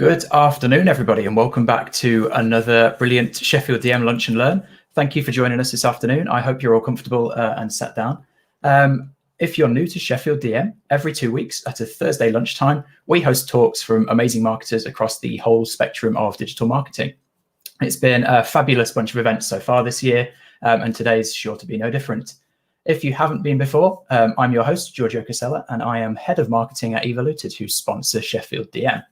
Good afternoon, everybody, and welcome back to another brilliant Sheffield DM Lunch and Learn. Thank you for joining us this afternoon. I hope you're all comfortable and sat down. If you're new to Sheffield DM, every 2 weeks at a Thursday lunchtime, we host talks from amazing marketers across the whole spectrum of digital marketing. It's been a fabulous bunch of events so far this year, and today's sure to be no different. If you haven't been before, I'm your host, Giorgio Casella, and I am Head of Marketing at Evoluted, who sponsor Sheffield DM.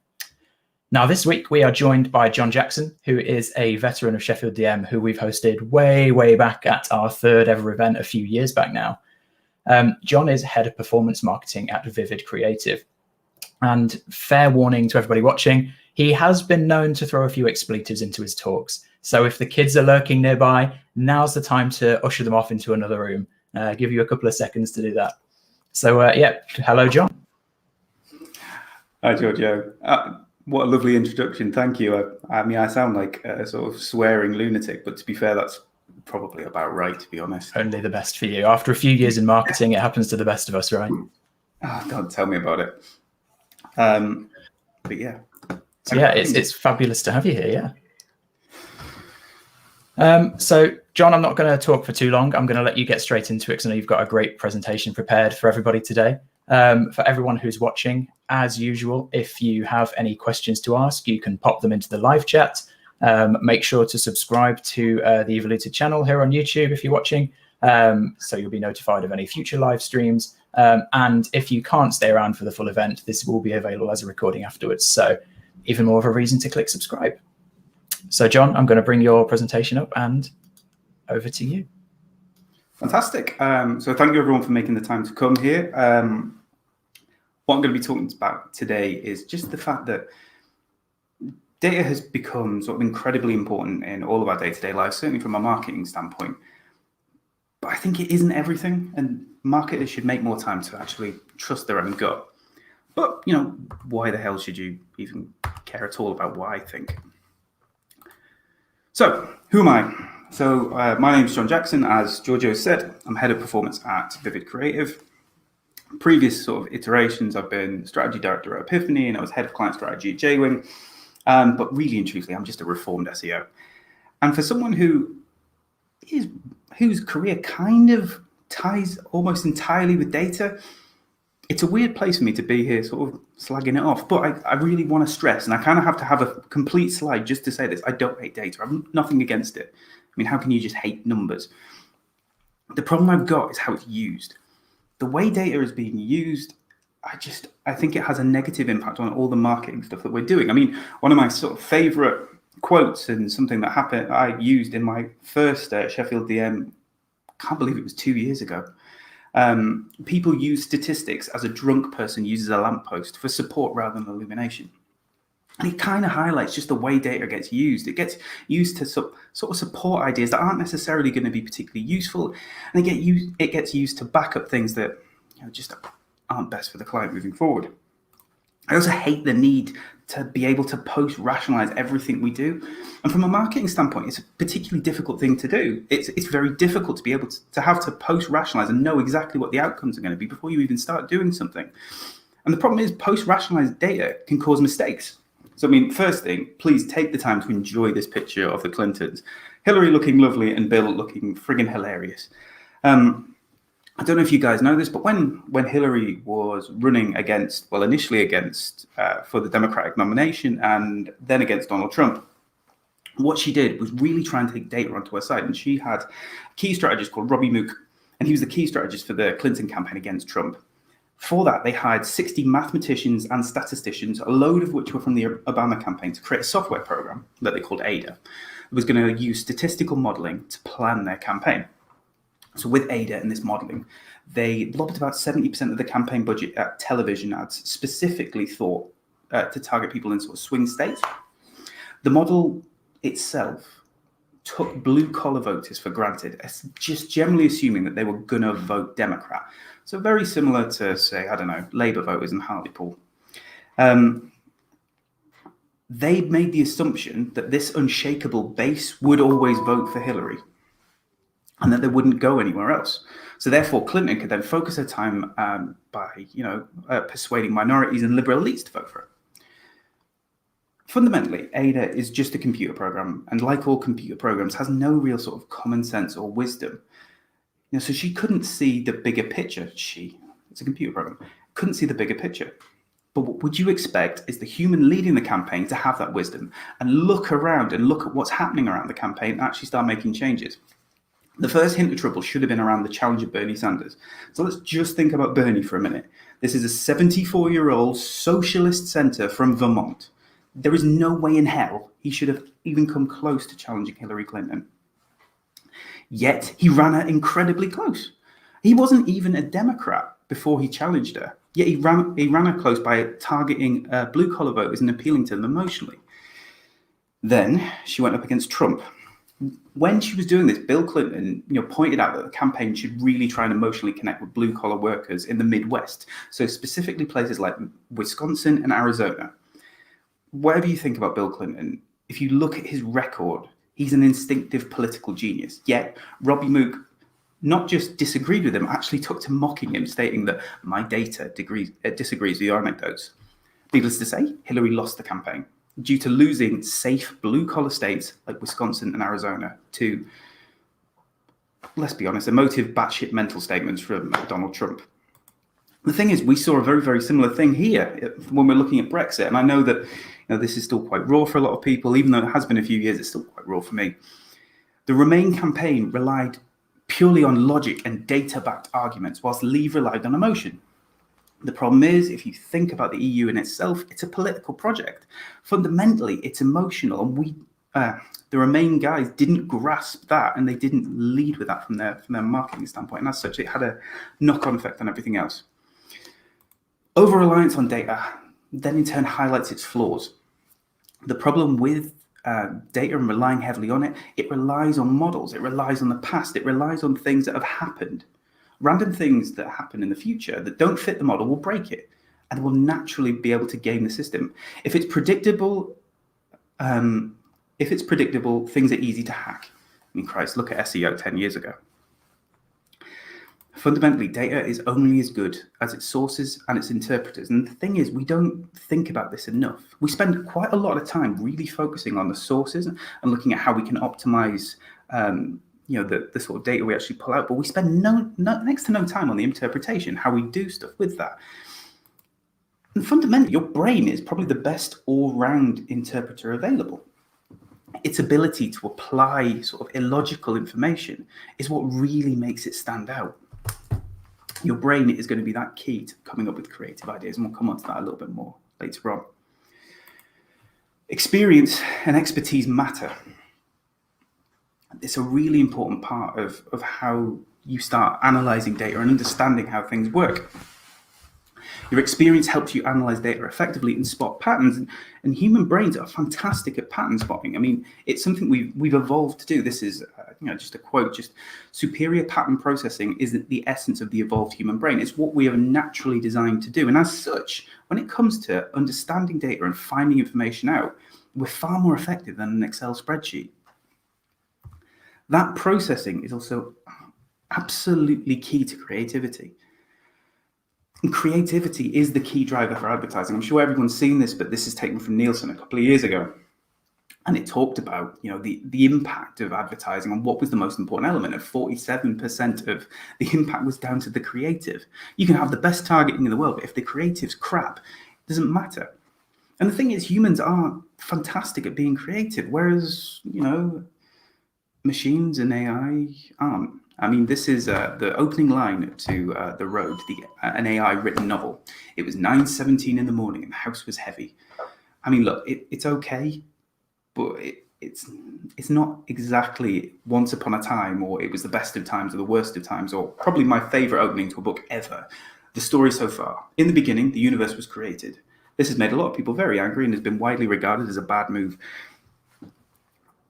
Now, this week, we are joined by John Jackson, who is a veteran of Sheffield DM, who we've hosted way back at our third ever event a few years back now. John is Head of Performance Marketing at Vivid Creative. And fair warning to everybody watching, he has been known to throw a few expletives into his talks. So if the kids are lurking nearby, now's the time to usher them off into another room. Give you a couple of seconds to do that. So, hello, John. Hi, Giorgio. What a lovely introduction. Thank you. I mean, I sound like a sort of swearing lunatic, but to be fair, that's probably about right, to be honest. Only the best for you. After a few years in marketing, it happens to the best of us, right? Oh, don't tell me about it. But yeah. So yeah, it's fabulous to have you here, yeah. So, John, I'm not going to talk for too long. I'm going to let you get straight into it because I know you've got a great presentation prepared for everybody today. For everyone who's watching, as usual, if you have any questions to ask, you can pop them into the live chat. Make sure to subscribe to the Evoluted channel here on YouTube if you're watching, so you'll be notified of any future live streams. And if you can't stay around for the full event, this will be available as a recording afterwards. So even more of a reason to click subscribe. So, John, I'm going to bring your presentation up and over to you. Fantastic. So thank you, everyone, for making the time to come here. What I'm going to be talking about today is just the fact that data has become sort of incredibly important in all of our day-to-day lives, certainly from a marketing standpoint. But I think it isn't everything, and marketers should make more time to actually trust their own gut. But, you know, why the hell should you even care at all about what I think? So, who am I? So, my name is John Jackson. As Giorgio said, I'm Head of Performance at Vivid Creative. Previous sort of iterations, I've been Strategy Director at Epiphany, and I was Head of Client Strategy at J-Wing. But really and truthfully, I'm just a reformed SEO. And for someone whose career kind of ties almost entirely with data, it's a weird place for me to be here sort of slagging it off. But I really want to stress, and I kind of have to have a complete slide just to say this, I don't hate data. I have nothing against it. I mean, how can you just hate numbers? The problem I've got is how it's used. The way data is being used, I think it has a negative impact on all the marketing stuff that we're doing. I mean, one of my sort of favorite quotes and something that happened, I used in my first Sheffield DM, can't believe it was 2 years ago. People use statistics as a drunk person uses a lamppost for support rather than illumination. And it kind of highlights just the way data gets used. It gets used to sort of support ideas that aren't necessarily going to be particularly useful, and it gets used to back up things that, you know, just aren't best for the client moving forward. I also hate the need to be able to post-rationalize everything we do. And from a marketing standpoint, it's a particularly difficult thing to do. It's very difficult to be able to have to post-rationalize and know exactly what the outcomes are going to be before you even start doing something. And the problem is post-rationalized data can cause mistakes. So, I mean, first thing, please take the time to enjoy this picture of the Clintons. Hillary looking lovely and Bill looking friggin' hilarious. I don't know if you guys know this, but when Hillary was running initially against for the Democratic nomination and then against Donald Trump, what she did was really try and take data onto her side. And she had a key strategist called Robbie Mook, and he was the key strategist for the Clinton campaign against Trump. For that, they hired 60 mathematicians and statisticians, a load of which were from the Obama campaign, to create a software program that they called Ada. It was going to use statistical modeling to plan their campaign. So with Ada and this modeling, they lobbed about 70% of the campaign budget at television ads, specifically thought to target people in sort of swing states. The model itself took blue-collar voters for granted, just generally assuming that they were going to vote Democrat. So very similar to, say, I don't know, Labour voters in Hartlepool. They made the assumption that this unshakable base would always vote for Hillary and that they wouldn't go anywhere else. So therefore, Clinton could then focus her time by, persuading minorities and liberal elites to vote for her. Fundamentally, Ada is just a computer program, and like all computer programs, has no real sort of common sense or wisdom. So she couldn't see the bigger picture. It's a computer program, couldn't see the bigger picture. But what would you expect is the human leading the campaign to have that wisdom and look around and look at what's happening around the campaign and actually start making changes? The first hint of trouble should have been around the challenge of Bernie Sanders. So let's just think about Bernie for a minute. This is a 74-year-old socialist senator from Vermont. There is no way in hell he should have even come close to challenging Hillary Clinton. Yet he ran her incredibly close. He wasn't even a Democrat before he challenged her. Yet he ran her close by targeting blue-collar voters and appealing to them emotionally. Then she went up against Trump. When she was doing this, Bill Clinton, pointed out that the campaign should really try and emotionally connect with blue-collar workers in the Midwest, so specifically places like Wisconsin and Arizona. Whatever you think about Bill Clinton, if you look at his record, he's an instinctive political genius. Yet Robbie Mook not just disagreed with him, actually took to mocking him, stating that my data disagrees with your anecdotes. Needless to say, Hillary lost the campaign due to losing safe blue-collar states like Wisconsin and Arizona to, let's be honest, emotive batshit mental statements from Donald Trump. The thing is, we saw a very, very similar thing here when we're looking at Brexit. And I know that this is still quite raw for a lot of people, even though it has been a few years, it's still quite raw for me. The Remain campaign relied purely on logic and data-backed arguments, whilst Leave relied on emotion. The problem is, if you think about the EU in itself, it's a political project. Fundamentally, it's emotional, and the Remain guys didn't grasp that, and they didn't lead with that from their marketing standpoint. And as such, it had a knock-on effect on everything else. Over-reliance on data then in turn highlights its flaws. The problem with data and relying heavily on it, it relies on models, it relies on the past, it relies on things that have happened. Random things that happen in the future that don't fit the model will break it and will naturally be able to game the system. If it's predictable, things are easy to hack. I mean, Christ, look at SEO 10 years ago. Fundamentally, data is only as good as its sources and its interpreters. And the thing is, we don't think about this enough. We spend quite a lot of time really focusing on the sources and looking at how we can optimize the sort of data we actually pull out, but we spend next to no time on the interpretation, how we do stuff with that. And fundamentally, your brain is probably the best all-round interpreter available. Its ability to apply sort of illogical information is what really makes it stand out. Your brain is going to be that key to coming up with creative ideas, and we'll come on to that a little bit more later on. Experience and expertise matter. It's a really important part of how you start analyzing data and understanding how things work. Your experience helps you analyze data effectively and spot patterns, and human brains are fantastic at pattern spotting. I mean, it's something we've evolved to do. This is just a quote, just superior pattern processing is the essence of the evolved human brain. It's what we are naturally designed to do. And as such, when it comes to understanding data and finding information out, we're far more effective than an Excel spreadsheet. That processing is also absolutely key to creativity. And creativity is the key driver for advertising. I'm sure everyone's seen this, but this is taken from Nielsen a couple of years ago. And it talked about, the impact of advertising and what was the most important element. Of 47% of the impact was down to the creative. You can have the best targeting in the world, but if the creative's crap, it doesn't matter. And the thing is, humans are fantastic at being creative, whereas, machines and AI aren't. I mean, this is the opening line to The Road, an AI written novel. It was 9:17 in the morning and the house was heavy. I mean, look, it's okay, but it's not exactly Once Upon a Time, or It Was the Best of Times, or The Worst of Times, or probably my favorite opening to a book ever. The story so far. In the beginning, the universe was created. This has made a lot of people very angry and has been widely regarded as a bad move.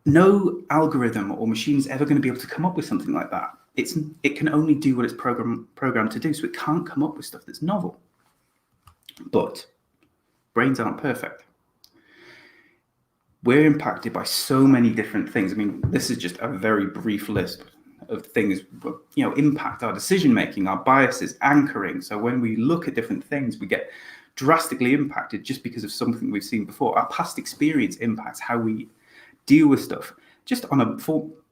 No algorithm or machine is ever going to be able to come up with something like that. It can only do what it's programmed to do, so it can't come up with stuff that's novel. But brains aren't perfect. We're impacted by so many different things. I mean, this is just a very brief list of things, impact our decision making, our biases, anchoring. So when we look at different things, we get drastically impacted just because of something we've seen before. Our past experience impacts how we deal with stuff. Just on a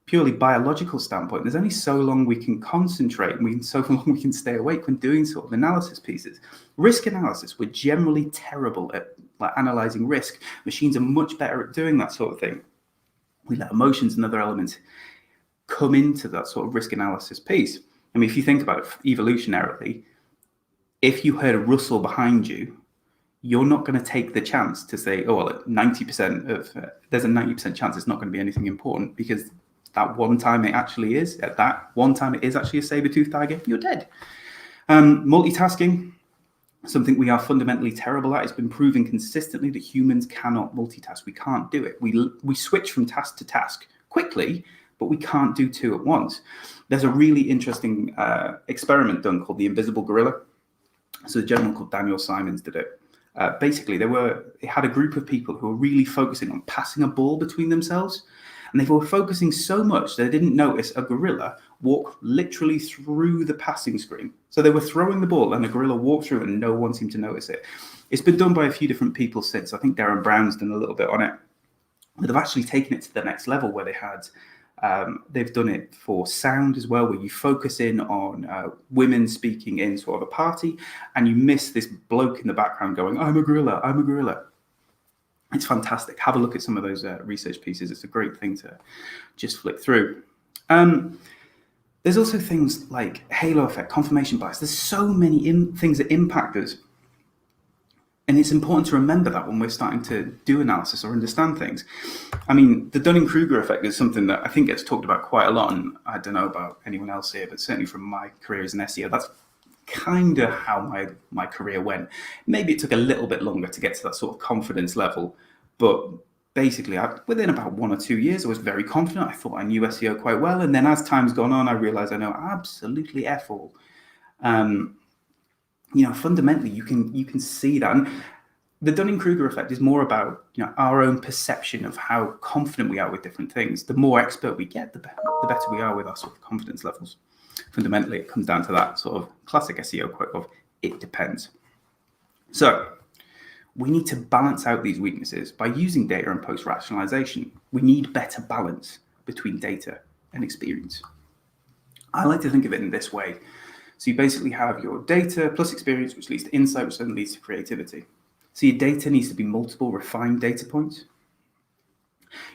purely biological standpoint, there's only so long we can concentrate and so long we can stay awake when doing sort of analysis pieces. Risk analysis, we're generally terrible at analyzing risk. Machines are much better at doing that sort of thing. We let emotions and other elements come into that sort of risk analysis piece. I mean, if you think about it evolutionarily, if you heard a rustle behind you, you're not going to take the chance to say, oh, well, 90% of there's a 90% chance it's not going to be anything important, because that one time it actually is, at that one time it is actually a saber-toothed tiger, you're dead. Multitasking, something we are fundamentally terrible at. It's been proven consistently that humans cannot multitask. We can't do it. We switch from task to task quickly, but we can't do two at once. There's a really interesting experiment done called the invisible gorilla. So a gentleman called Daniel Simons did it. Basically, they had a group of people who were really focusing on passing a ball between themselves. And they were focusing so much they didn't notice a gorilla walk literally through the passing screen. So they were throwing the ball and a gorilla walked through and no one seemed to notice it. It's been done by a few different people since. I think Darren Brown's done a little bit on it. But they've actually taken it to the next level where they've done it for sound as well, where you focus in on women speaking in sort of a party and you miss this bloke in the background going, I'm a gorilla, I'm a gorilla. It's fantastic. Have a look at some of those research pieces. It's a great thing to just flick through. There's also things like halo effect, confirmation bias. There's so many things that impact us. And it's important to remember that when we're starting to do analysis or understand things. I mean, the Dunning-Kruger effect is something that I think gets talked about quite a lot. And I don't know about anyone else here, but certainly from my career as an SEO, that's kind of how my career went. Maybe it took a little bit longer to get to that sort of confidence level, but basically within about 1 or 2 years, I was very confident. I thought I knew SEO quite well. And then as time's gone on, I realized I know absolutely F all. Fundamentally, you can see that. And the Dunning-Kruger effect is more about our own perception of how confident we are with different things. The more expert we get, the better we are with our sort of confidence levels. Fundamentally, it comes down to that sort of classic SEO quote of "it depends." So we need to balance out these weaknesses by using data and post-rationalization. We need better balance between data and experience. I like to think of it in this way. So you basically have your data plus experience, which leads to insight, which then leads to creativity. So your data needs to be multiple refined data points.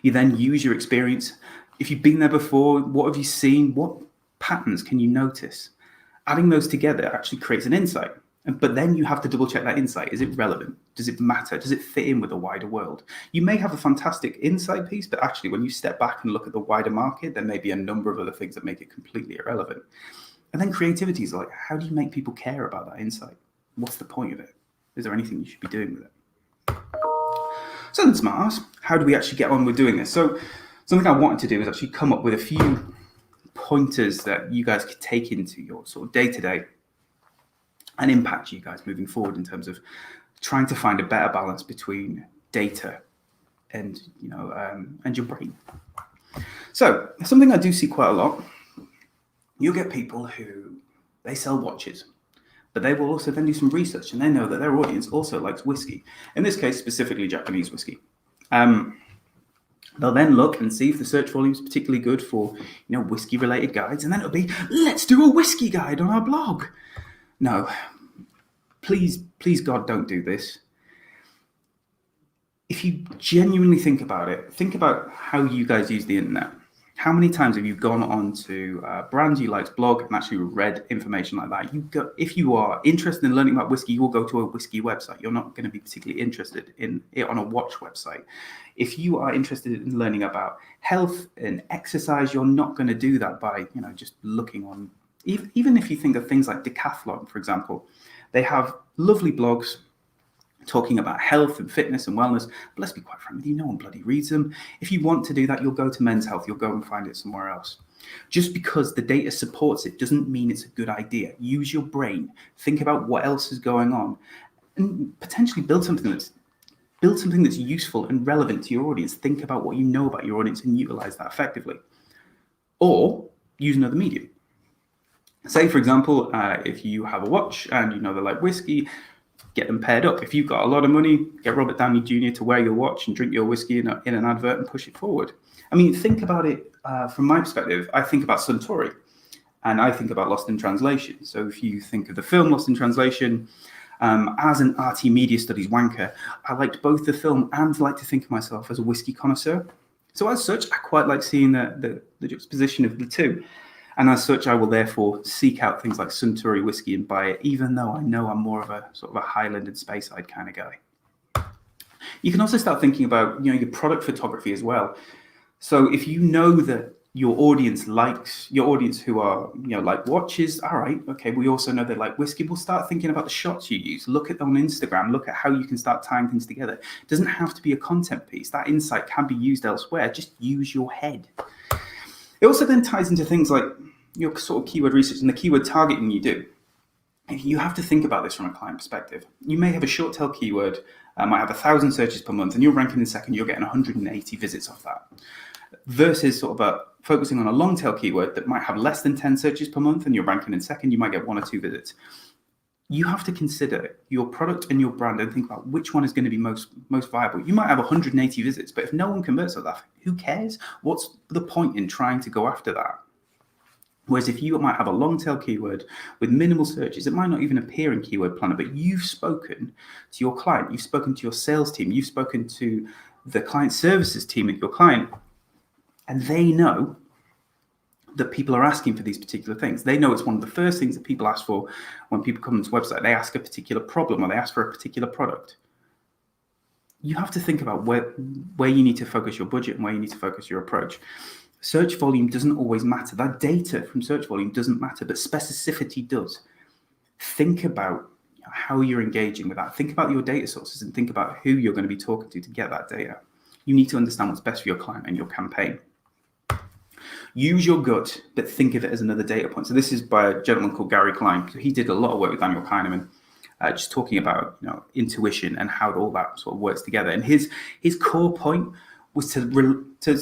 You then use your experience. If you've been there before, what have you seen? What patterns can you notice? Adding those together actually creates an insight. But then you have to double check that insight. Is it relevant? Does it matter? Does it fit in with the wider world? You may have a fantastic insight piece, but actually when you step back and look at the wider market, there may be a number of other things that make it completely irrelevant. And then creativity is like, how do you make people care about that insight? What's the point of it? Is there anything you should be doing with it? So then Smart Ass, how do we actually get on with doing this? So something I wanted to do is actually come up with a few pointers that you guys could take into your sort of day-to-day and impact you guys moving forward in terms of trying to find a better balance between data and and your brain. So something I do see quite a lot, you'll get people who they sell watches, but they will also then do some research and they know that their audience also likes whiskey. In this case, specifically Japanese whiskey. They'll then look and see if the search volume is particularly good for whiskey related guides, and then it'll be, let's do a whiskey guide on our blog. No, please God, don't do this. If you genuinely think about it, think about how you guys use the internet. How many times have you gone on to brands you like's blog and actually read information like that? If you are interested in learning about whiskey, you will go to a whiskey website. You're not going to be particularly interested in it on a watch website. If you are interested in learning about health and exercise, you're not going to do that by just looking on. Even if you think of things like Decathlon, for example, they have lovely blogs talking about health and fitness and wellness, but let's be quite frank with you, no one bloody reads them. If you want to do that, you'll go to Men's Health, you'll go and find it somewhere else. Just because the data supports it doesn't mean it's a good idea. Use your brain, think about what else is going on, and potentially build something that's useful and relevant to your audience. Think about what you know about your audience and utilize that effectively. Or use another medium. Say, for example, if you have a watch and they like whiskey, get them paired up. If you've got a lot of money, get Robert Downey Jr. to wear your watch and drink your whiskey in an advert and push it forward. I mean, think about it from my perspective. I think about Suntory and I think about Lost in Translation. So if you think of the film Lost in Translation, as an RT media studies wanker, I liked both the film and like to think of myself as a whiskey connoisseur. So as such, I quite like seeing the juxtaposition of the two. And as such, I will therefore seek out things like Suntory whiskey and buy it, even though I know I'm more of a sort of a Highland and Speyside kind of guy. You can also start thinking about, your product photography as well. So if you know that your audience who are, like watches, all right, okay, we also know they like whiskey. We'll start thinking about the shots you use. Look at them on Instagram. Look at how you can start tying things together. It doesn't have to be a content piece. That insight can be used elsewhere. Just use your head. It also then ties into things like your sort of keyword research and the keyword targeting you do. You have to think about this from a client perspective. You may have a short tail keyword, might have 1,000 searches per month, and you're ranking in second, you're getting 180 visits off that. Versus sort of focusing on a long tail keyword that might have less than 10 searches per month, and you're ranking in second, you might get 1 or 2 visits. You have to consider your product and your brand and think about which one is going to be most viable. You might have 180 visits, but if no one converts with that, who cares? What's the point in trying to go after that? Whereas if you might have a long tail keyword with minimal searches, it might not even appear in Keyword Planner, but you've spoken to your client, you've spoken to your sales team, you've spoken to the client services team at your client, and they know that people are asking for these particular things. They know it's one of the first things that people ask for when people come to the website. They ask a particular problem or they ask for a particular product. You have to think about where you need to focus your budget and where you need to focus your approach. Search volume doesn't always matter. That data from search volume doesn't matter, but specificity does. Think about how you're engaging with that. Think about your data sources and think about who you're going to be talking to get that data. You need to understand what's best for your client and your campaign. Use your gut, but think of it as another data point. So this is by a gentleman called Gary Klein. So he did a lot of work with Daniel Kahneman, just talking about intuition and how all that sort of works together. And his core point was to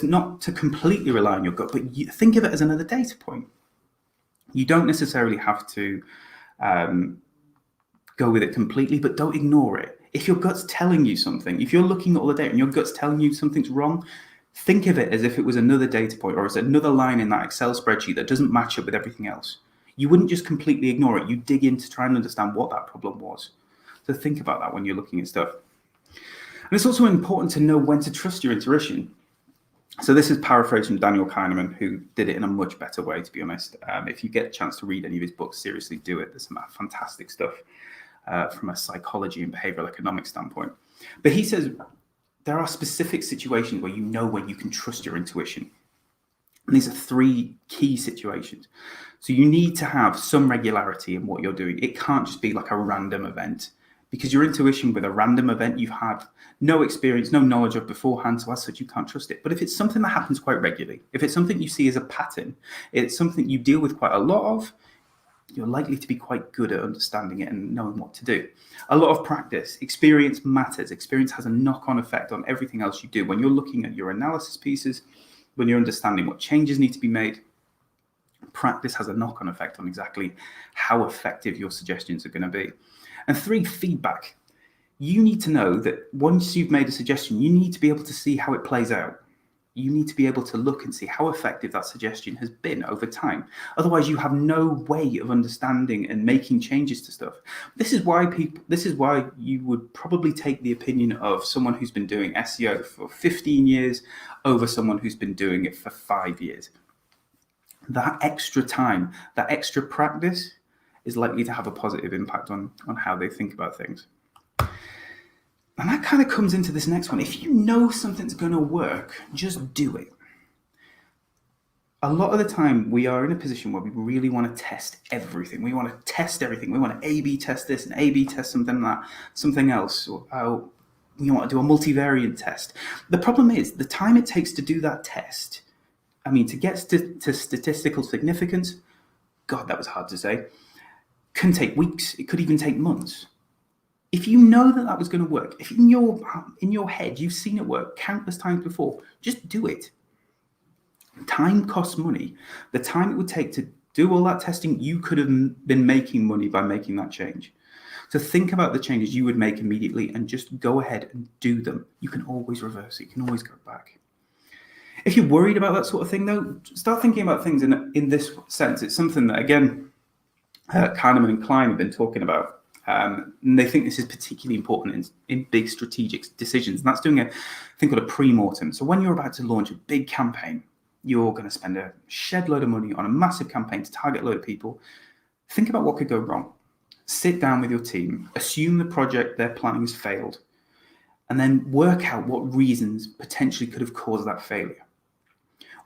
not to completely rely on your gut, but think of it as another data point. You don't necessarily have to go with it completely, but don't ignore it. If your gut's telling you something, if you're looking at all the data and your gut's telling you something's wrong, think of it as if it was another data point or as another line in that Excel spreadsheet that doesn't match up with everything else. You wouldn't just completely ignore it. You dig in to try and understand what that problem was. So think about that when you're looking at stuff. And it's also important to know when to trust your intuition. So this is paraphrasing Daniel Kahneman, who did it in a much better way, to be honest. If you get a chance to read any of his books, seriously do it. There's some fantastic stuff from a psychology and behavioral economics standpoint. But he says, there are specific situations where you know when you can trust your intuition. And these are 3 key situations. So you need to have some regularity in what you're doing. It can't just be like a random event, because your intuition with a random event you've had no experience, no knowledge of beforehand, so as such you can't trust it. But if it's something that happens quite regularly, if it's something you see as a pattern, it's something you deal with quite a lot of, you're likely to be quite good at understanding it and knowing what to do. A lot of practice, experience matters. Experience has a knock-on effect on everything else you do. When you're looking at your analysis pieces, when you're understanding what changes need to be made, practice has a knock-on effect on exactly how effective your suggestions are going to be. And 3, feedback. You need to know that once you've made a suggestion, you need to be able to see how it plays out. You need to be able to look and see how effective that suggestion has been over time. Otherwise, you have no way of understanding and making changes to stuff. This is why you would probably take the opinion of someone who's been doing SEO for 15 years over someone who's been doing it for 5 years. That extra time, that extra practice is likely to have a positive impact on how they think about things. And that kind of comes into this next one. If you know something's going to work, just do it. A lot of the time, we are in a position where we really want to test everything. We want to test everything. We want to A/B test this and A/B test something else. Or we want to do a multivariate test. The problem is the time it takes to do that test. I mean, to get to statistical significance, God, that was hard to say, can take weeks. It could even take months. If you know that was going to work, if in your head you've seen it work countless times before, just do it. Time costs money. The time it would take to do all that testing, you could have been making money by making that change. So think about the changes you would make immediately and just go ahead and do them. You can always reverse it. You can always go back. If you're worried about that sort of thing, though, start thinking about things in this sense. It's something that, again, Kahneman and Klein have been talking about. And they think this is particularly important in big strategic decisions. And that's doing a thing called a pre-mortem. So when you're about to launch a big campaign, you're going to spend a shed load of money on a massive campaign to target a load of people. Think about what could go wrong. Sit down with your team, assume the project they're planning has failed, and then work out what reasons potentially could have caused that failure.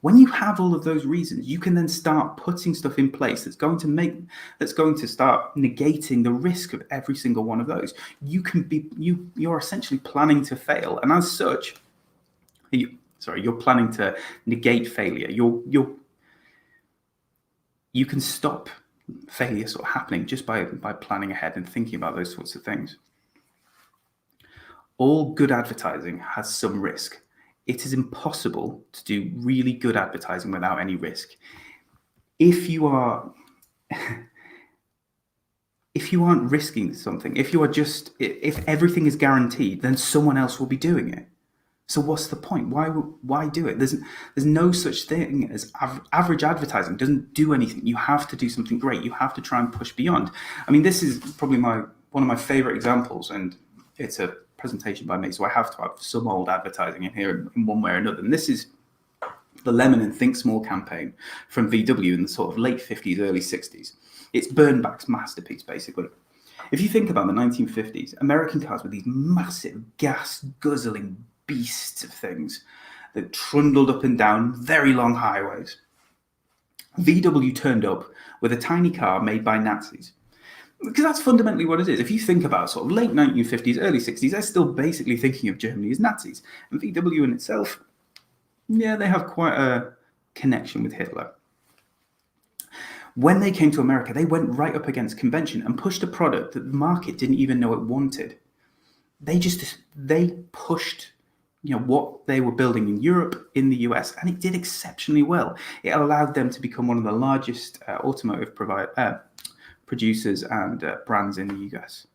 When you have all of those reasons, you can then start putting stuff in place that's going to start negating the risk of every single one of those. You're essentially planning to fail, and as such, you're planning to negate failure. You can stop failure sort of happening just by planning ahead and thinking about those sorts of things. All good advertising has some risk. It is impossible to do really good advertising without any risk. If you aren't risking something, if everything is guaranteed, then someone else will be doing it. So what's the point? Why do it? There's no such thing as average advertising. It doesn't do anything. You have to do something great. You have to try and push beyond. I mean, this is probably one of my favorite examples, and it's a presentation by me, so I have to have some old advertising in here in one way or another. And this is the Lemon and Think Small campaign from VW in the sort of late 50s, early 60s. It's Bernbach's masterpiece, basically. If you think about the 1950s, American cars were these massive, gas-guzzling beasts of things that trundled up and down very long highways. VW turned up with a tiny car made by Nazis. Because that's fundamentally what it is. If you think about sort of late 1950s, early 60s, they're still basically thinking of Germany as Nazis. And VW in itself, yeah, they have quite a connection with Hitler. When they came to America, they went right up against convention and pushed a product that the market didn't even know it wanted. They pushed what they were building in Europe, in the US, and it did exceptionally well. It allowed them to become one of the largest automotive producers and brands in the US.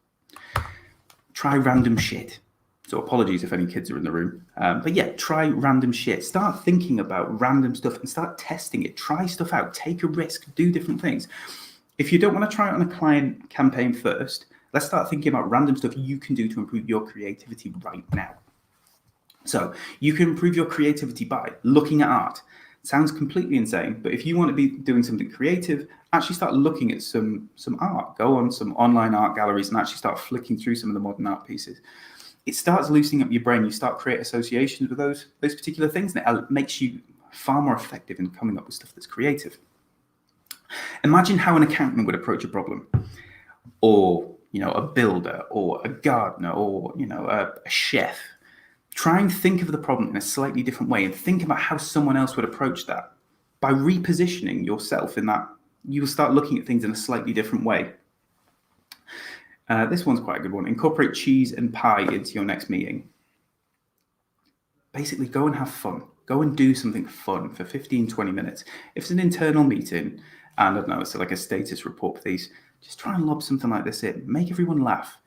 Try random shit. So apologies if any kids are in the room. But yeah, try random shit. Start thinking about random stuff and start testing it. Try stuff out. Take a risk. Do different things. If you don't want to try it on a client campaign first, let's start thinking about random stuff you can do to improve your creativity right now. So you can improve your creativity by looking at art. Sounds completely insane, but if you want to be doing something creative, actually start looking at some art. Go on some online art galleries and actually start flicking through some of the modern art pieces. It starts loosening up your brain. You start create associations with those particular things, and it makes you far more effective in coming up with stuff that's creative. Imagine how an accountant would approach a problem, or a builder, or a gardener, or a chef. Try and think of the problem in a slightly different way and think about how someone else would approach that. By repositioning yourself in that, you will start looking at things in a slightly different way. This one's quite a good one. Incorporate cheese and pie into your next meeting. Basically, go and have fun. Go and do something fun for 15, 20 minutes. If it's an internal meeting, and I don't know, it's like a status report piece, just try and lob something like this in. Make everyone laugh.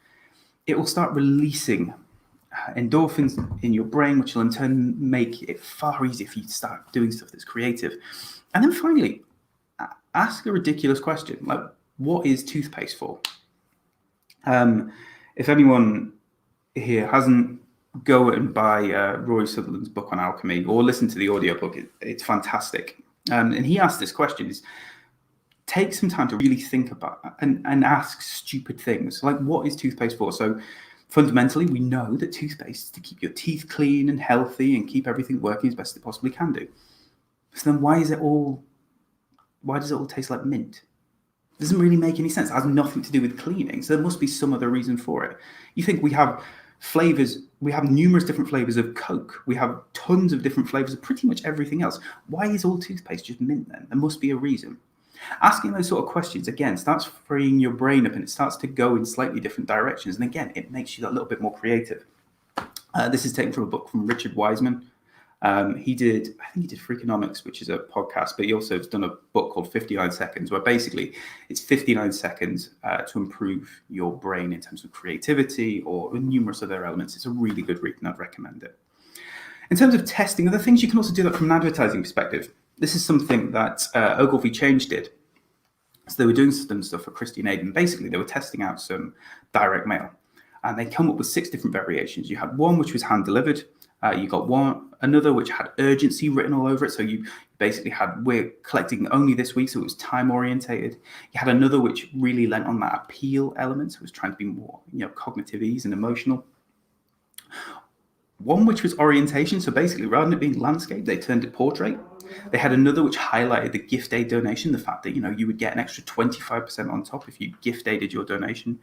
It will start releasing endorphins in your brain, which will in turn make it far easier for you to start doing stuff that's creative. And then finally, ask a ridiculous question, like, what is toothpaste for? If anyone here hasn't, go and buy Rory Sutherland's book on alchemy, or listen to the audiobook. It's fantastic. And he asked this question, is take some time to really think about and ask stupid things, like, what is toothpaste for? So fundamentally, we know that toothpaste is to keep your teeth clean and healthy and keep everything working as best it possibly can do. So then why does it all taste like mint? It doesn't really make any sense. It has nothing to do with cleaning. So there must be some other reason for it. You think we have flavors, we have numerous different flavors of Coke. We have tons of different flavors of pretty much everything else. Why is all toothpaste just mint then? There must be a reason. Asking those sort of questions, again, starts freeing your brain up and it starts to go in slightly different directions. And again, it makes you a little bit more creative. This is taken from a book from Richard Wiseman. I think he did Freakonomics, which is a podcast, but he also has done a book called 59 Seconds, where basically it's 59 seconds to improve your brain in terms of creativity or numerous other elements. It's a really good read and I'd recommend it. In terms of testing other things, you can also do that from an advertising perspective. This is something that Ogilvy Change did. So they were doing some stuff for Christian Aid, and basically they were testing out some direct mail. And they come up with 6 different variations. You had one which was hand delivered. You got another which had urgency written all over it. So you basically had, we're collecting only this week, so it was time orientated. You had another which really lent on that appeal element, so it was trying to be more, cognitive ease and emotional. One which was orientation, so basically rather than it being landscape, they turned it portrait. They had another which highlighted the gift aid donation, the fact that you would get an extra 25% on top if you gift aided your donation.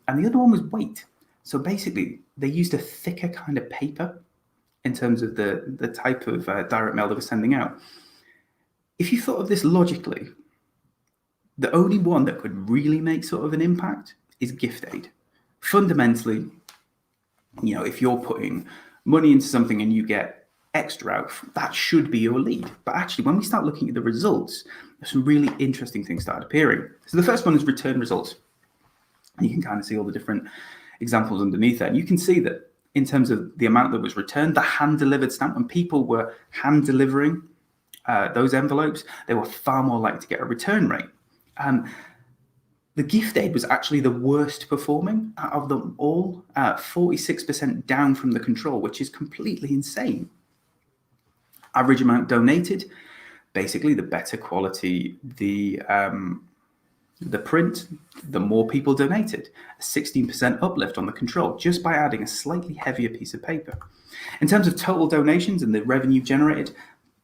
And the other one was weight. So basically they used a thicker kind of paper in terms of the type of direct mail they were sending out. If you thought of this logically, the only one that could really make sort of an impact is gift aid. Fundamentally, if you're putting money into something and you get extra out, that should be your lead. But actually, when we start looking at the results, there's some really interesting things started appearing. So the first one is return results. And you can kind of see all the different examples underneath there. And you can see that in terms of the amount that was returned, the hand-delivered stamp, when people were hand-delivering those envelopes, they were far more likely to get a return rate. The gift aid was actually the worst performing out of them all, 46% down from the control, which is completely insane. Average amount donated, basically the better quality the print, the more people donated. A 16% uplift on the control just by adding a slightly heavier piece of paper. In terms of total donations and the revenue generated,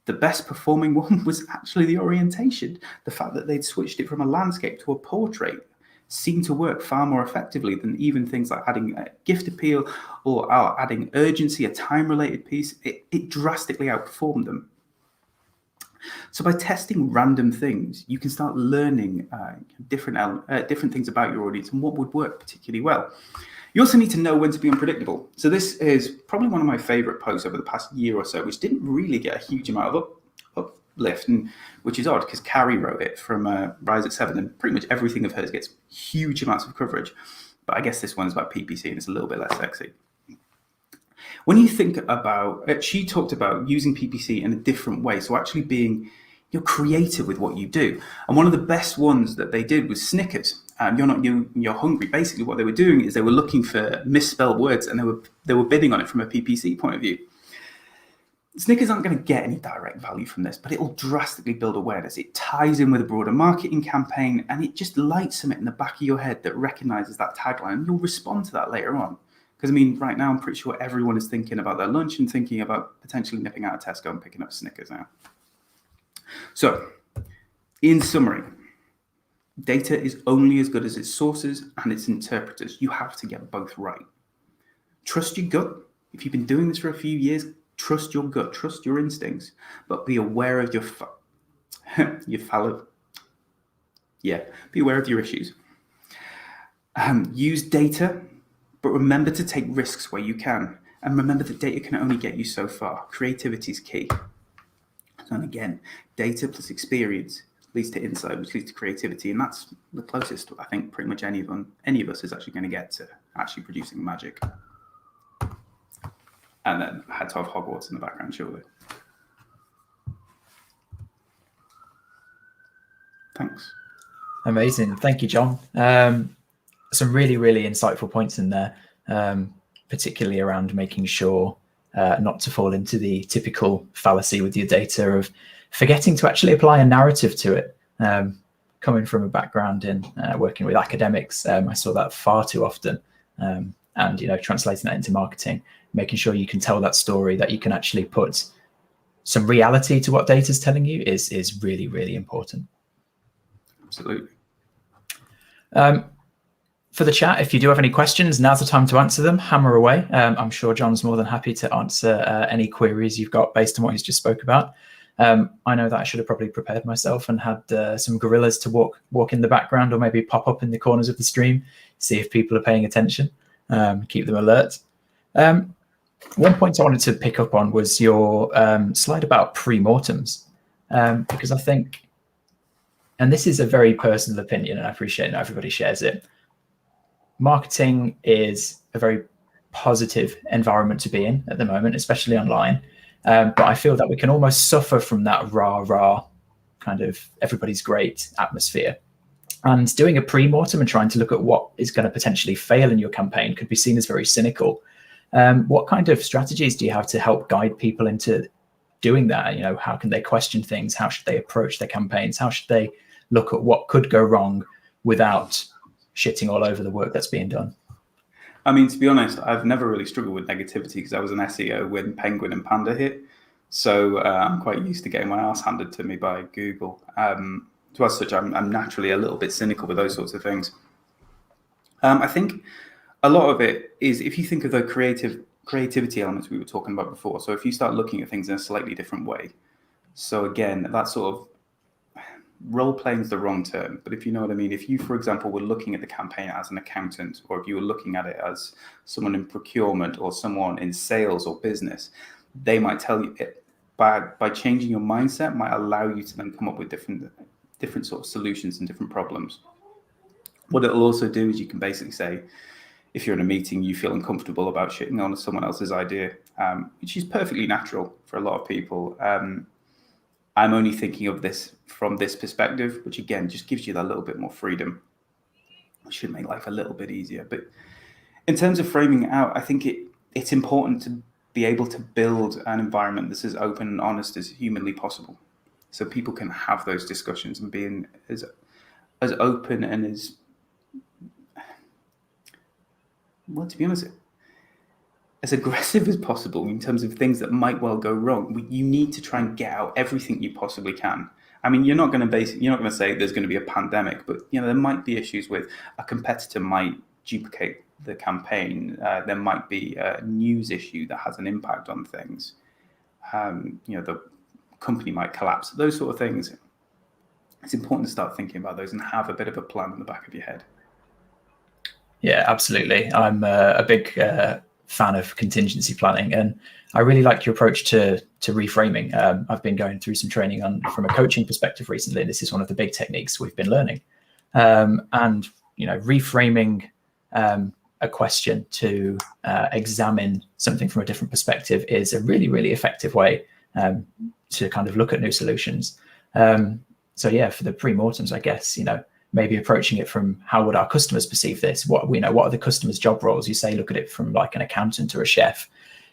the best performing one was actually the orientation. The fact that they'd switched it from a landscape to a portrait seemed to work far more effectively than even things like adding a gift appeal or adding urgency, a time-related piece. It drastically outperformed them. So by testing random things, you can start learning different things about your audience and what would work particularly well. You also need to know when to be unpredictable. So this is probably one of my favorite posts over the past year or so, which didn't really get a huge amount of uplift, and which is odd because Carrie wrote it from Rise at 7, and pretty much everything of hers gets huge amounts of coverage. But I guess this one's about PPC and it's a little bit less sexy. When you think about, she talked about using PPC in a different way. So actually being creative with what you do. And one of the best ones that they did was Snickers. You're hungry. Basically what they were doing is they were looking for misspelled words and they were bidding on it from a PPC point of view. Snickers aren't going to get any direct value from this, but it will drastically build awareness. It ties in with a broader marketing campaign and it just lights something in the back of your head that recognizes that tagline, and you'll respond to that later on. Because right now I'm pretty sure everyone is thinking about their lunch and thinking about potentially nipping out of Tesco and picking up Snickers now. So, in summary, data is only as good as its sources and its interpreters. You have to get both right. Trust your gut. If you've been doing this for a few years, trust your gut, trust your instincts, but be aware of be aware of your issues. Use data, but remember to take risks where you can. And remember that data can only get you so far. Creativity is key. And again, data plus experience leads to insight, which leads to creativity. And that's the closest I think pretty much any of us is actually going to get to actually producing magic. And then I had to have Hogwarts in the background, surely. Thanks. Amazing. Thank you, John. Some really, really insightful points in there, particularly around making sure not to fall into the typical fallacy with your data of forgetting to actually apply a narrative to it. Coming from a background in working with academics, I saw that far too often. And translating that into marketing, making sure you can tell that story, that you can actually put some reality to what data is telling you is really, really important. Absolutely. For the chat, if you do have any questions, now's the time to answer them. Hammer away. I'm sure John's more than happy to answer any queries you've got based on what he's just spoke about. I know that I should have probably prepared myself and had some gorillas to walk in the background or maybe pop up in the corners of the stream, see if people are paying attention, keep them alert. One point I wanted to pick up on was your slide about pre-mortems, because I think, and this is a very personal opinion, and I appreciate not everybody shares it, marketing is a very positive environment to be in at the moment, especially online. But I feel that we can almost suffer from that rah kind of everybody's great atmosphere. And doing a pre-mortem and trying to look at what is going to potentially fail in your campaign could be seen as very cynical. What kind of strategies do you have to help guide people into doing that? How can they question things? How should they approach their campaigns? How should they look at what could go wrong without shitting all over the work that's being done? I mean, to be honest, I've never really struggled with negativity because I was an SEO when Penguin and Panda hit. So I'm quite used to getting my ass handed to me by Google. So as such, I'm naturally a little bit cynical with those sorts of things. I think a lot of it is, if you think of the creativity elements we were talking about before. So if you start looking at things in a slightly different way. So again, that sort of role playing is the wrong term, but if you know what I mean, if you, for example, were looking at the campaign as an accountant, or if you were looking at it as someone in procurement or someone in sales or business, they might tell you it by changing your mindset might allow you to then come up with different sort of solutions and different problems. What it'll also do is you can basically say, if you're in a meeting, you feel uncomfortable about shitting on someone else's idea, which is perfectly natural for a lot of people. I'm only thinking of this from this perspective, which again just gives you that little bit more freedom. It should make life a little bit easier. But in terms of framing it out, I think it's important to be able to build an environment that's as open and honest as humanly possible, so people can have those discussions and being as open and as, well, to be honest, as aggressive as possible in terms of things that might well go wrong. You need to try and get out everything you possibly can. I mean, you're not going to say there's going to be a pandemic, but there might be issues with a competitor might duplicate the campaign. There might be a news issue that has an impact on things. The company might collapse. Those sort of things. It's important to start thinking about those and have a bit of a plan in the back of your head. Yeah, absolutely. I'm a big fan of contingency planning, and I really like your approach to reframing. I've been going through some training from a coaching perspective recently, and this is one of the big techniques we've been learning. And reframing a question to examine something from a different perspective is a really, really effective way to kind of look at new solutions. So yeah, for the pre-mortems, I guess, maybe approaching it from how would our customers perceive this? What are the customers' job roles? You say, look at it from like an accountant or a chef.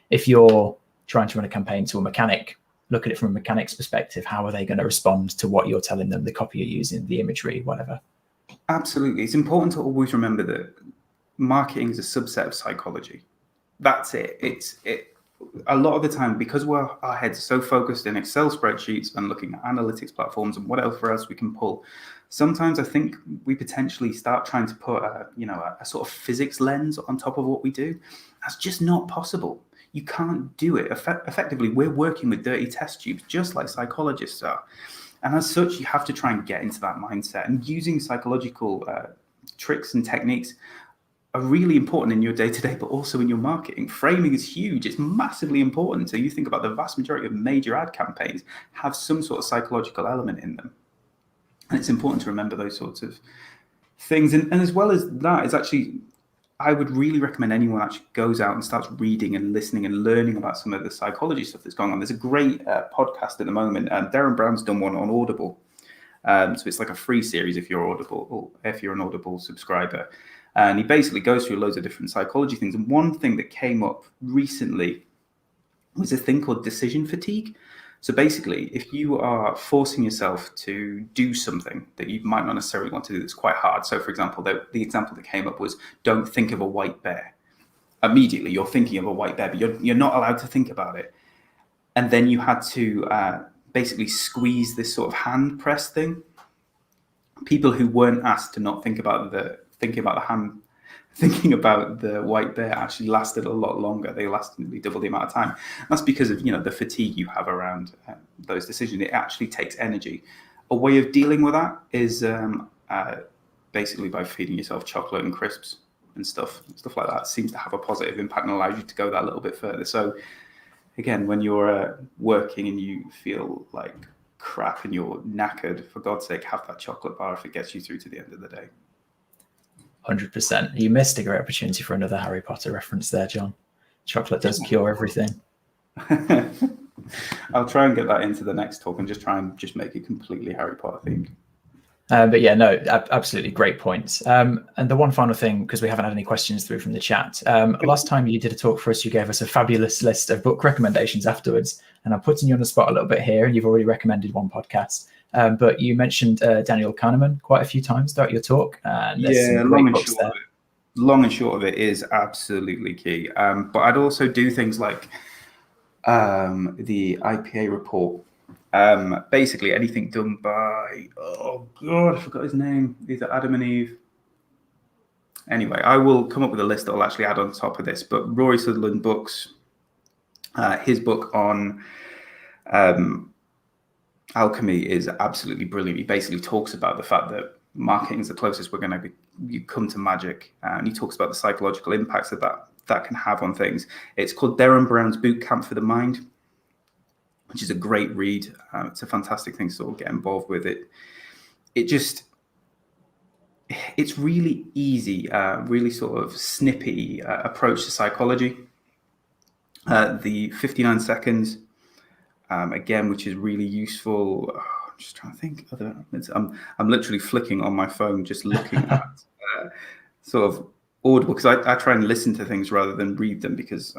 If you're trying to run a campaign to a mechanic, look at it from a mechanic's perspective. How are they going to respond to what you're telling them, the copy you're using, the imagery, whatever? Absolutely. It's important to always remember that marketing is a subset of psychology. That's it. A lot of the time, because our heads are so focused in Excel spreadsheets and looking at analytics platforms and whatever else we can pull, sometimes I think we potentially start trying to put a sort of physics lens on top of what we do. That's just not possible. You can't do it. Effectively, we're working with dirty test tubes, just like psychologists are. And as such, you have to try and get into that mindset. And using psychological tricks and techniques are really important in your day-to-day, but also in your marketing. Framing is huge. It's massively important. So you think about the vast majority of major ad campaigns have some sort of psychological element in them. And it's important to remember those sorts of things. And as well as that, it's actually, I would really recommend anyone actually goes out and starts reading and listening and learning about some of the psychology stuff that's going on. There's a great podcast at the moment. Darren Brown's done one on Audible. So it's like a free series if you're Audible, or if you're an Audible subscriber. And he basically goes through loads of different psychology things. And one thing that came up recently was a thing called decision fatigue. So basically, if you are forcing yourself to do something that you might not necessarily want to do that's quite hard. So for example, the example that came up was, don't think of a white bear. Immediately, you're thinking of a white bear, but you're not allowed to think about it. And then you had to basically squeeze this sort of hand press thing. People who weren't asked to not think about thinking about the white bear actually lasted a lot longer. They lasted nearly double the amount of time. That's because of the fatigue you have around those decisions. It actually takes energy. A way of dealing with that is basically by feeding yourself chocolate and crisps. and stuff like that seems to have a positive impact and allows you to go that little bit further. So again, when you're working and you feel like crap and you're knackered, for God's sake, have that chocolate bar if it gets you through to the end of the day. 100%. You missed a great opportunity for another Harry Potter reference there, John. Chocolate does cure everything. I'll try and get that into the next talk and just make it completely Harry Potter themed. But yeah, no, absolutely great points. And the one final thing, because we haven't had any questions through from the chat. Last time you did a talk for us, you gave us a fabulous list of book recommendations afterwards. And I'm putting you on the spot a little bit here, and you've already recommended one podcast. But you mentioned Daniel Kahneman quite a few times throughout your talk. And there's some great books there. Long and short of it is absolutely key. But I'd also do things like the IPA report. Basically anything done by, oh God, I forgot his name. These are Adam and Eve. Anyway, I will come up with a list that will actually add on top of this. But Rory Sutherland books, his book on alchemy is absolutely brilliant. He basically talks about the fact that marketing is the closest we're going to be, you come to magic. And he talks about the psychological impacts that can have on things. It's called Derren Brown's Boot Camp for the Mind, which is a great read. It's a fantastic thing to sort of get involved with. It's really easy, really sort of snippy approach to psychology. The 59 seconds, again, which is really useful. I'm just trying to think. I'm literally flicking on my phone, just looking at sort of Audible, because I try and listen to things rather than read them, because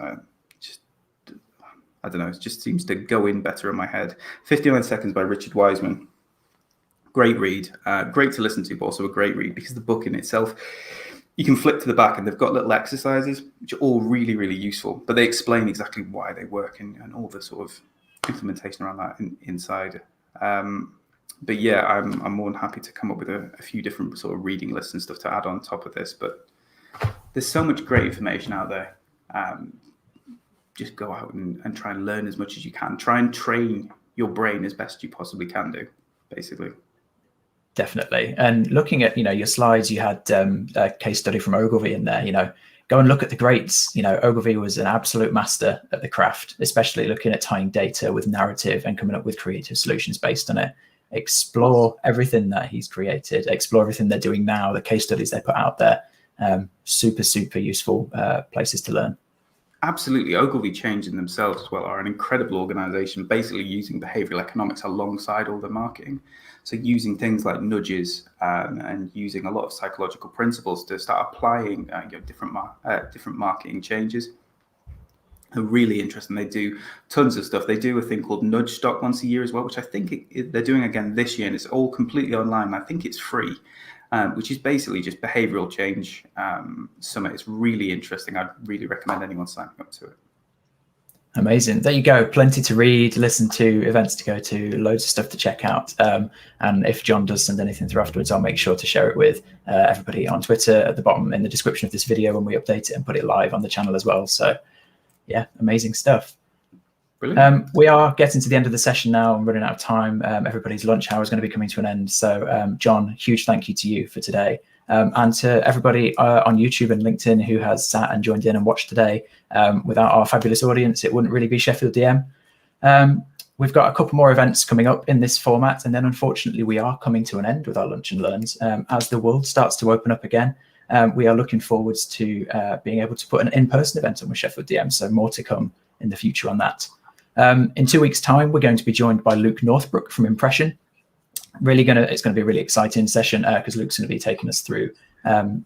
I don't know, it just seems to go in better in my head. 59 Seconds by Richard Wiseman. Great read. Great to listen to, but also a great read, because the book in itself, you can flip to the back and they've got little exercises, which are all really, really useful. But they explain exactly why they work and all the sort of implementation around that inside. But yeah, I'm more than happy to come up with a few different sort of reading lists and stuff to add on top of this. But there's so much great information out there. Just go out and try and learn as much as you can. Try and train your brain as best you possibly can do, basically. Definitely. And looking at, your slides, you had a case study from Ogilvy in there. Go and look at the greats. Ogilvy was an absolute master at the craft, especially looking at tying data with narrative and coming up with creative solutions based on it. Explore everything that he's created, explore everything they're doing now, the case studies they put out there. Super, super useful places to learn. Absolutely. Ogilvy changing themselves as well are an incredible organization, basically using behavioral economics alongside all the marketing. So using things like nudges and using a lot of psychological principles to start applying different marketing changes. Are really interesting. They do tons of stuff. They do a thing called Nudge Stock once a year as well, which I think they're doing again this year, and it's all completely online. I think it's free. Which is basically just behavioral change summit. It's really interesting. I'd really recommend anyone signing up to it. Amazing. There you go. Plenty to read, listen to, events to go to, loads of stuff to check out. And if John does send anything through afterwards, I'll make sure to share it with everybody on Twitter at the bottom in the description of this video when we update it and put it live on the channel as well. So yeah, amazing stuff. Brilliant. We are getting to the end of the session now. I'm running out of time. Everybody's lunch hour is going to be coming to an end. So John, huge thank you to you for today. And to everybody on YouTube and LinkedIn who has sat and joined in and watched today. Without our fabulous audience, it wouldn't really be Sheffield DM. We've got a couple more events coming up in this format. And then unfortunately, we are coming to an end with our Lunch and Learns. As the world starts to open up again, we are looking forwards to being able to put an in-person event on with Sheffield DM. So more to come in the future on that. In 2 weeks' time, we're going to be joined by Luke Northbrook from Impression. It's going to be a really exciting session because Luke's going to be taking us through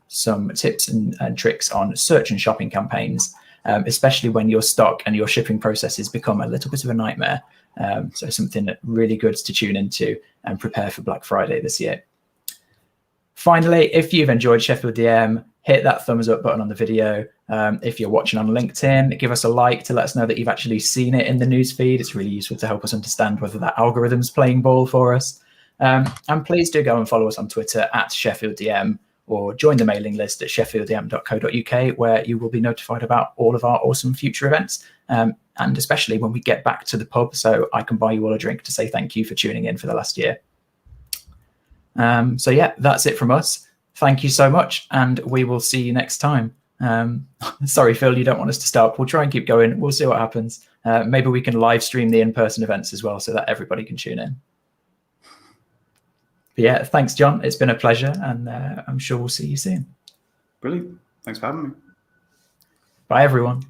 some tips and tricks on search and shopping campaigns, especially when your stock and your shipping processes become a little bit of a nightmare. So something really good to tune into and prepare for Black Friday this year. Finally, if you've enjoyed Sheffield DM, hit that thumbs up button on the video. If you're watching on LinkedIn, give us a like to let us know that you've actually seen it in the newsfeed. It's really useful to help us understand whether that algorithm's playing ball for us. And please do go and follow us on Twitter at Sheffield DM, or join the mailing list at sheffielddm.co.uk, where you will be notified about all of our awesome future events, and especially when we get back to the pub, so I can buy you all a drink to say thank you for tuning in for the last year. So yeah, that's it from us. thank you so much, and we will see you next time. Sorry, Phil, you don't want us to stop. We'll try and keep going. We'll see what happens. Maybe we can live stream the in-person events as well so that everybody can tune in. But yeah, thanks, John. It's been a pleasure, and I'm sure we'll see you soon. Brilliant. Thanks for having me. Bye, everyone.